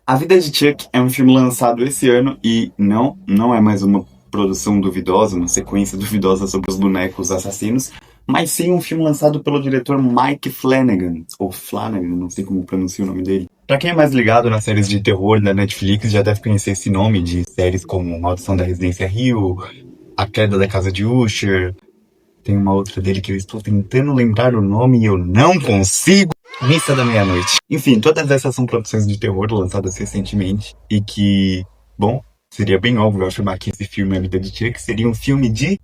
A Vida de Chuck é um filme lançado esse ano e não é mais uma produção duvidosa, uma sequência duvidosa sobre os bonecos assassinos, mas sim um filme lançado pelo diretor Mike Flanagan, ou Flanagan, não sei como pronuncia o nome dele. Pra quem é mais ligado nas séries de terror da Netflix, já deve conhecer esse nome de séries como Maldição da Residência Hill, A Queda da Casa de Usher, tem uma outra dele que eu estou tentando lembrar o nome e eu não consigo. Missa da Meia-Noite. Enfim, todas essas são produções de terror lançadas recentemente e que, bom, seria bem óbvio afirmar que esse filme A Vida de Chuck seria um filme de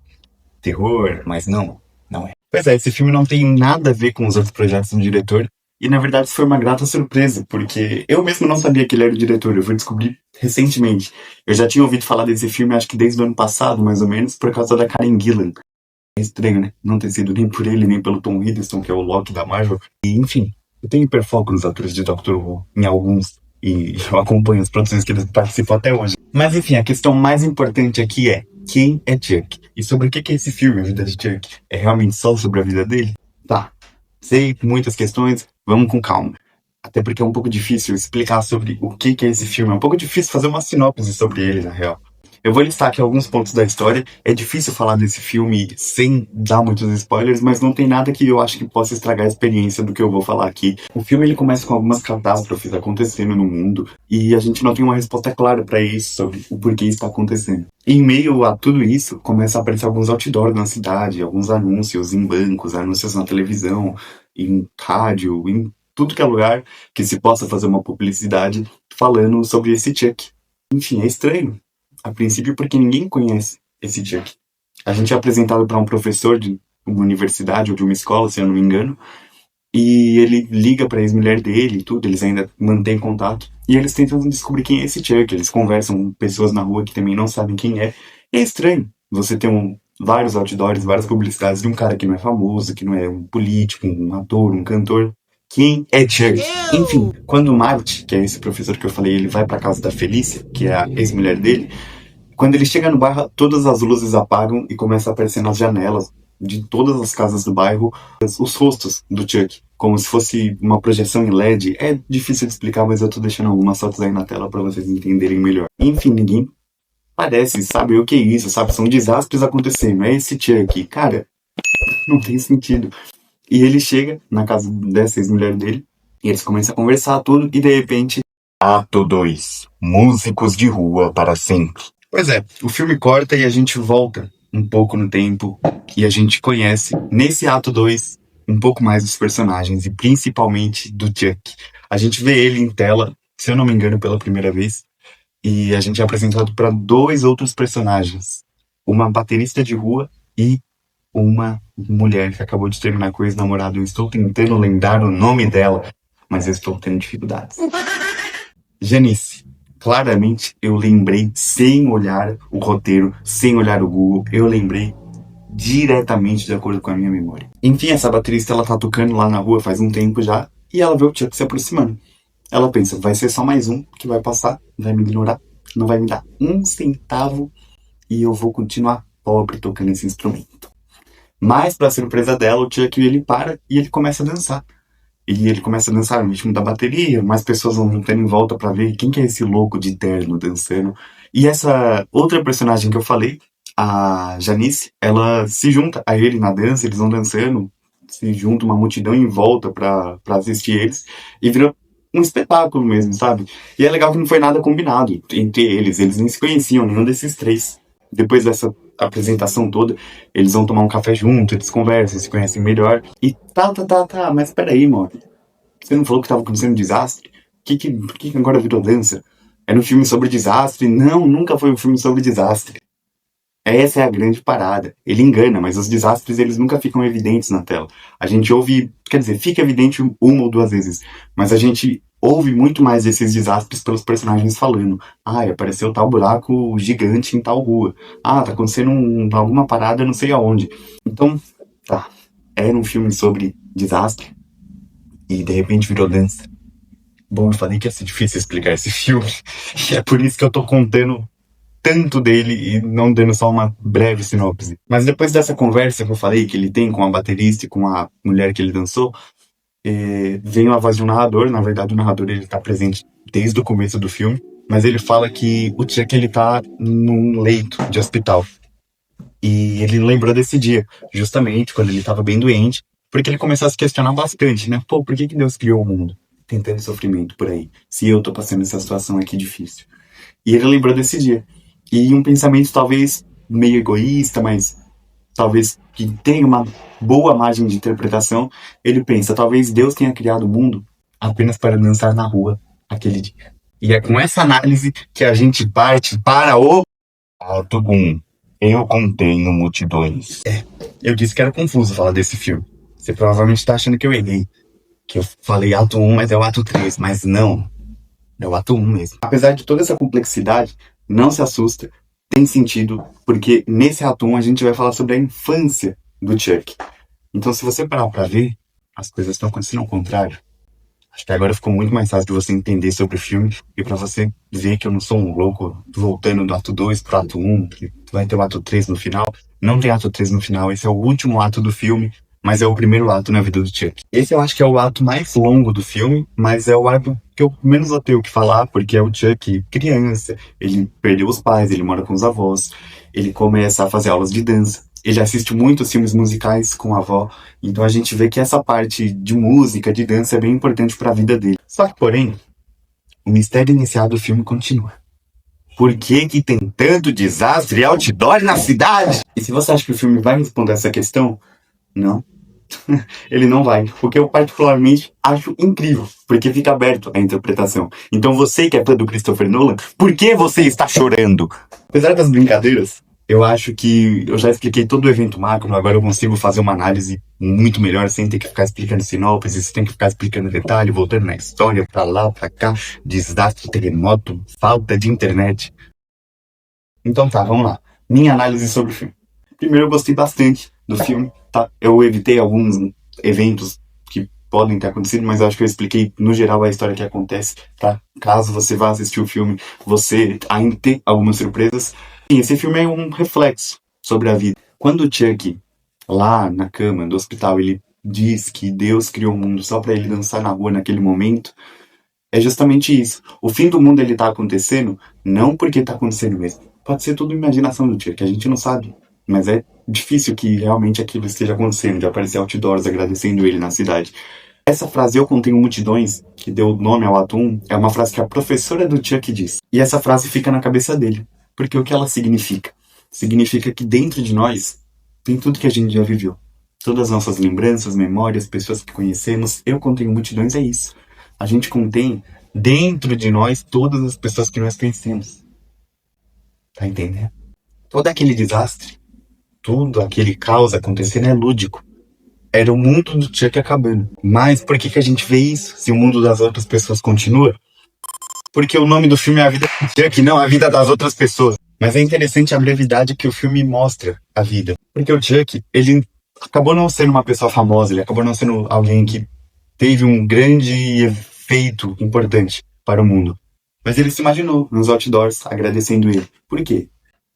terror, mas não é. Pois é, esse filme não tem nada a ver com os outros projetos do diretor e na verdade foi uma grata surpresa, porque eu mesmo não sabia que ele era o diretor, eu fui descobrir recentemente. Eu já tinha ouvido falar desse filme acho que desde o ano passado, mais ou menos, por causa da Karen Gillan. É estranho, né? Não ter sido nem por ele, nem pelo Tom Hiddleston, que é o Loki da Marvel. E, enfim, eu tenho hiperfoco nos atores de Doctor Who, em alguns, e eu acompanho as produções que eles participam até hoje. Mas, enfim, a questão mais importante aqui é, quem é Chuck? E sobre o que é esse filme, A Vida de Chuck? É realmente só sobre a vida dele? Tá, sei, muitas questões, vamos com calma. Até porque é um pouco difícil explicar sobre o que é esse filme. É um pouco difícil fazer uma sinopse sobre ele, na real. Eu vou listar aqui alguns pontos da história. É difícil falar desse filme sem dar muitos spoilers, mas não tem nada que eu acho que possa estragar a experiência do que eu vou falar aqui. O filme ele começa com algumas catástrofes acontecendo no mundo e a gente não tem uma resposta clara para isso, sobre o porquê está acontecendo. Em meio a tudo isso, começa a aparecer alguns outdoors na cidade, alguns anúncios em bancos, anúncios na televisão, em rádio, em tudo que é lugar que se possa fazer uma publicidade falando sobre esse Chuck. Enfim, é estranho. A princípio porque ninguém conhece esse Chuck. A gente é apresentado para um professor de uma universidade ou de uma escola, se eu não me engano, e ele liga para a ex-mulher dele e tudo, eles ainda mantêm contato, e eles tentam descobrir quem é esse Chuck, eles conversam com pessoas na rua que também não sabem quem é. E é estranho você ter vários outdoors, várias publicidades de um cara que não é famoso, que não é um político, um ator, um cantor. Quem é Chuck? Enfim, quando o Marty, que é esse professor que eu falei, ele vai para casa da Felícia, que é a ex-mulher dele, quando ele chega no bairro, todas as luzes apagam e começa a aparecer nas janelas de todas as casas do bairro os rostos do Chuck, como se fosse uma projeção em LED. É difícil de explicar, mas eu tô deixando algumas fotos aí na tela para vocês entenderem melhor. Enfim, ninguém parece saber o que é isso, sabe? São desastres acontecendo. É esse Chuck. Cara, não tem sentido. E ele chega na casa dessa ex-mulher dele, e eles começam a conversar tudo, e de repente... Ato 2. Músicos de rua para sempre. Pois é, o filme corta e a gente volta um pouco no tempo e a gente conhece, nesse ato 2 um pouco mais dos personagens e principalmente do Chuck. A gente vê ele em tela, se eu não me engano, pela primeira vez, e a gente é apresentado para dois outros personagens. Uma baterista de rua e uma mulher que acabou de terminar com o ex-namorado. Eu estou tentando lembrar o nome dela, mas eu estou tendo dificuldades. Janice. Claramente eu lembrei, sem olhar o roteiro, sem olhar o Google, eu lembrei diretamente de acordo com a minha memória. Enfim, essa baterista ela tá tocando lá na rua faz um tempo já e ela vê o Chuck se aproximando. Ela pensa, vai ser só mais um que vai passar, vai me ignorar, não vai me dar um centavo e eu vou continuar pobre tocando esse instrumento. Mas, pra surpresa dela, o Chuck ele para e ele começa a dançar. E ele começa a dançar no ritmo da bateria, mais pessoas vão juntando em volta pra ver quem que é esse louco de terno dançando. E essa outra personagem que eu falei, a Janice, ela se junta a ele na dança, eles vão dançando, se junta uma multidão em volta pra assistir eles, e vira um espetáculo mesmo, sabe? E é legal que não foi nada combinado entre eles nem se conheciam, nenhum desses três. Depois dessa apresentação toda, eles vão tomar um café junto, eles conversam, se conhecem melhor. E tá, mas peraí, mano. Você não falou que tava acontecendo um desastre? Por que agora virou dança? Era um filme sobre desastre? Não, nunca foi um filme sobre desastre. Essa é a grande parada. Ele engana, mas os desastres eles nunca ficam evidentes na tela. A gente ouve, quer dizer, fica evidente uma ou duas vezes, mas a gente ouve muito mais desses desastres pelos personagens falando. Ah, apareceu tal buraco gigante em tal rua. Ah, tá acontecendo alguma parada não sei aonde. Então, tá. Era um filme sobre desastre e de repente virou dança. Bom, eu falei que ia ser difícil explicar esse filme e é por isso que eu tô contando tanto dele e não dando só uma breve sinopse. Mas depois dessa conversa que eu falei que ele tem com a baterista e com a mulher que ele dançou, vem a voz de um narrador. Na verdade, o narrador ele tá presente desde o começo do filme, mas ele fala que o Chuck ele tá num leito de hospital. E ele lembrou desse dia, justamente quando ele estava bem doente, porque ele começou a se questionar bastante, né? Pô, por que que Deus criou o mundo? Tem tanto sofrimento por aí, se eu tô passando essa situação aqui difícil. E ele lembrou desse dia. E um pensamento talvez meio egoísta, mas talvez que tenha uma boa margem de interpretação, ele pensa, talvez Deus tenha criado o mundo apenas para dançar na rua aquele dia. E é com essa análise que a gente parte para o Ato 1. Eu contenho multidões. Eu disse que era confuso falar desse filme. Você provavelmente tá achando que eu errei. Que eu falei ato 1, mas é o ato 3. Mas não. É o ato 1 mesmo. Apesar de toda essa complexidade, não se assusta. Tem sentido, porque nesse ato 1 a gente vai falar sobre a infância do Chuck. Então, se você parar pra ver, as coisas estão acontecendo ao contrário. Acho que agora ficou muito mais fácil de você entender sobre o filme e pra você ver que eu não sou um louco voltando do ato 2 pro ato 1, que vai ter o ato 3 no final. Não tem ato 3 no final, esse é o último ato do filme, mas é o primeiro ato na vida do Chuck. Esse eu acho que é o ato mais longo do filme, mas é o ato que eu menos vou ter o que falar, porque é o Chuck criança, ele perdeu os pais, ele mora com os avós, ele começa a fazer aulas de dança. Ele assiste muitos filmes musicais com a avó, então a gente vê que essa parte de música, de dança é bem importante para a vida dele. Só que, porém, o mistério inicial do filme continua. Por que que tem tanto desastre e outdoor na cidade? E se você acha que o filme vai responder essa questão, não. Ele não vai, porque eu particularmente acho incrível, porque fica aberto à interpretação. Então você que é fã do Christopher Nolan, por que você está chorando? Apesar das brincadeiras, eu acho que eu já expliquei todo o evento macro, agora eu consigo fazer uma análise muito melhor, sem ter que ficar explicando sinopse, sem ter que ficar explicando detalhe, voltando na história, pra lá, pra cá, desastre, terremoto, falta de internet. Então tá, vamos lá. Minha análise sobre o filme. Primeiro, eu gostei bastante do filme, tá? Eu evitei alguns eventos que podem ter acontecido, mas eu acho que eu expliquei no geral a história que acontece, tá? Caso você vá assistir o filme, você ainda tem algumas surpresas. E esse filme é um reflexo sobre a vida. Quando o Chuck, lá na cama do hospital, ele diz que Deus criou o mundo só pra ele dançar na rua naquele momento, é justamente isso. O fim do mundo ele tá acontecendo não porque tá acontecendo mesmo. Pode ser tudo imaginação do Chuck, a gente não sabe. Mas é difícil que realmente aquilo esteja acontecendo, de aparecer outdoors agradecendo ele na cidade. Essa frase, eu contenho multidões, que deu nome ao ato 1, é uma frase que a professora do Chuck diz. E essa frase fica na cabeça dele. Porque o que ela significa? Significa que dentro de nós tem tudo que a gente já viveu. Todas as nossas lembranças, memórias, pessoas que conhecemos. Eu contenho multidões, é isso. A gente contém dentro de nós todas as pessoas que nós conhecemos. Tá entendendo? Todo aquele desastre, tudo aquele caos acontecendo é lúdico. Era o mundo do Chuck acabando. Mas por que que a gente vê isso se o mundo das outras pessoas continua? Porque o nome do filme é A Vida do Chuck, não a vida das outras pessoas. Mas é interessante a brevidade que o filme mostra a vida. Porque o Chuck, ele acabou não sendo uma pessoa famosa, ele acabou não sendo alguém que teve um grande efeito importante para o mundo. Mas ele se imaginou nos outdoors agradecendo ele. Por quê?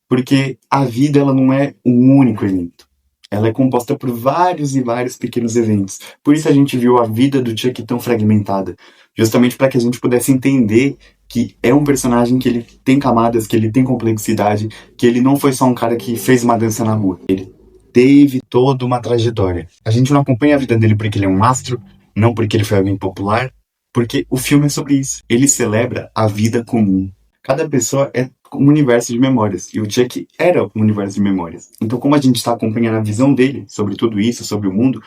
Porque a vida ela não é um único evento. Ela é composta por vários e vários pequenos eventos. Por isso a gente viu a vida do Chuck tão fragmentada. Justamente para que a gente pudesse entender que é um personagem que ele tem camadas, que ele tem complexidade, que ele não foi só um cara que fez uma dança na rua. Ele teve toda uma trajetória. A gente não acompanha a vida dele porque ele é um astro, não porque ele foi alguém popular, porque o filme é sobre isso. Ele celebra a vida comum. Cada pessoa é um universo de memórias. E o Chuck era um universo de memórias. Então, como a gente está acompanhando a visão dele sobre tudo isso, sobre o mundo,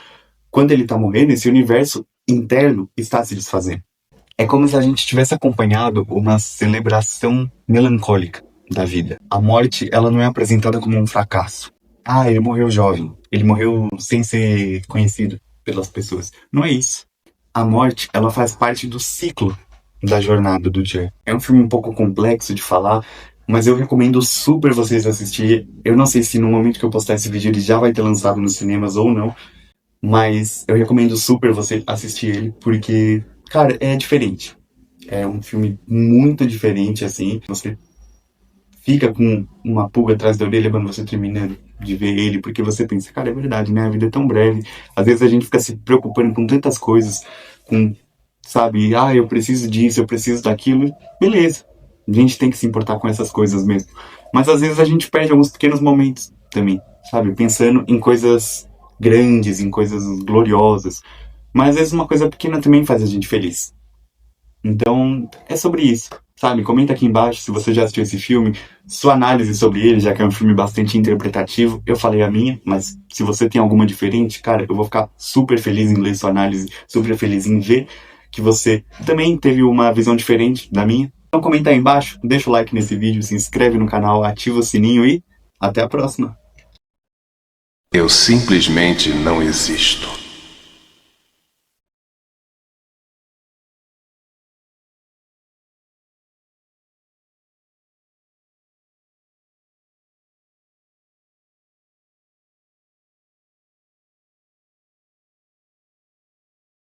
quando ele está morrendo, esse universo interno está se desfazendo. É como se a gente tivesse acompanhado uma celebração melancólica da vida. A morte, ela não é apresentada como um fracasso. Ah, ele morreu jovem. Ele morreu sem ser conhecido pelas pessoas. Não é isso. A morte, ela faz parte do ciclo da jornada do Chuck. É um filme um pouco complexo de falar, mas eu recomendo super vocês assistirem. Eu não sei se no momento que eu postar esse vídeo ele já vai ter lançado nos cinemas ou não, mas eu recomendo super você assistir ele, porque, cara, é diferente. É um filme muito diferente, assim. Você fica com uma pulga atrás da orelha quando você termina de ver ele, porque você pensa, cara, é verdade, né? A vida é tão breve. Às vezes a gente fica se preocupando com tantas coisas, com, sabe, eu preciso disso, eu preciso daquilo. Beleza, a gente tem que se importar com essas coisas mesmo. Mas às vezes a gente perde alguns pequenos momentos também, sabe? Pensando em coisas grandes, em coisas gloriosas. Mas às vezes uma coisa pequena também faz a gente feliz. Então, é sobre isso, sabe? Comenta aqui embaixo se você já assistiu esse filme, sua análise sobre ele, já que é um filme bastante interpretativo. Eu falei a minha, mas se você tem alguma diferente, cara, eu vou ficar super feliz em ler sua análise, super feliz em ver que você também teve uma visão diferente da minha. Então comenta aí embaixo, deixa o like nesse vídeo, se inscreve no canal, ativa o sininho e até a próxima! Eu simplesmente não existo.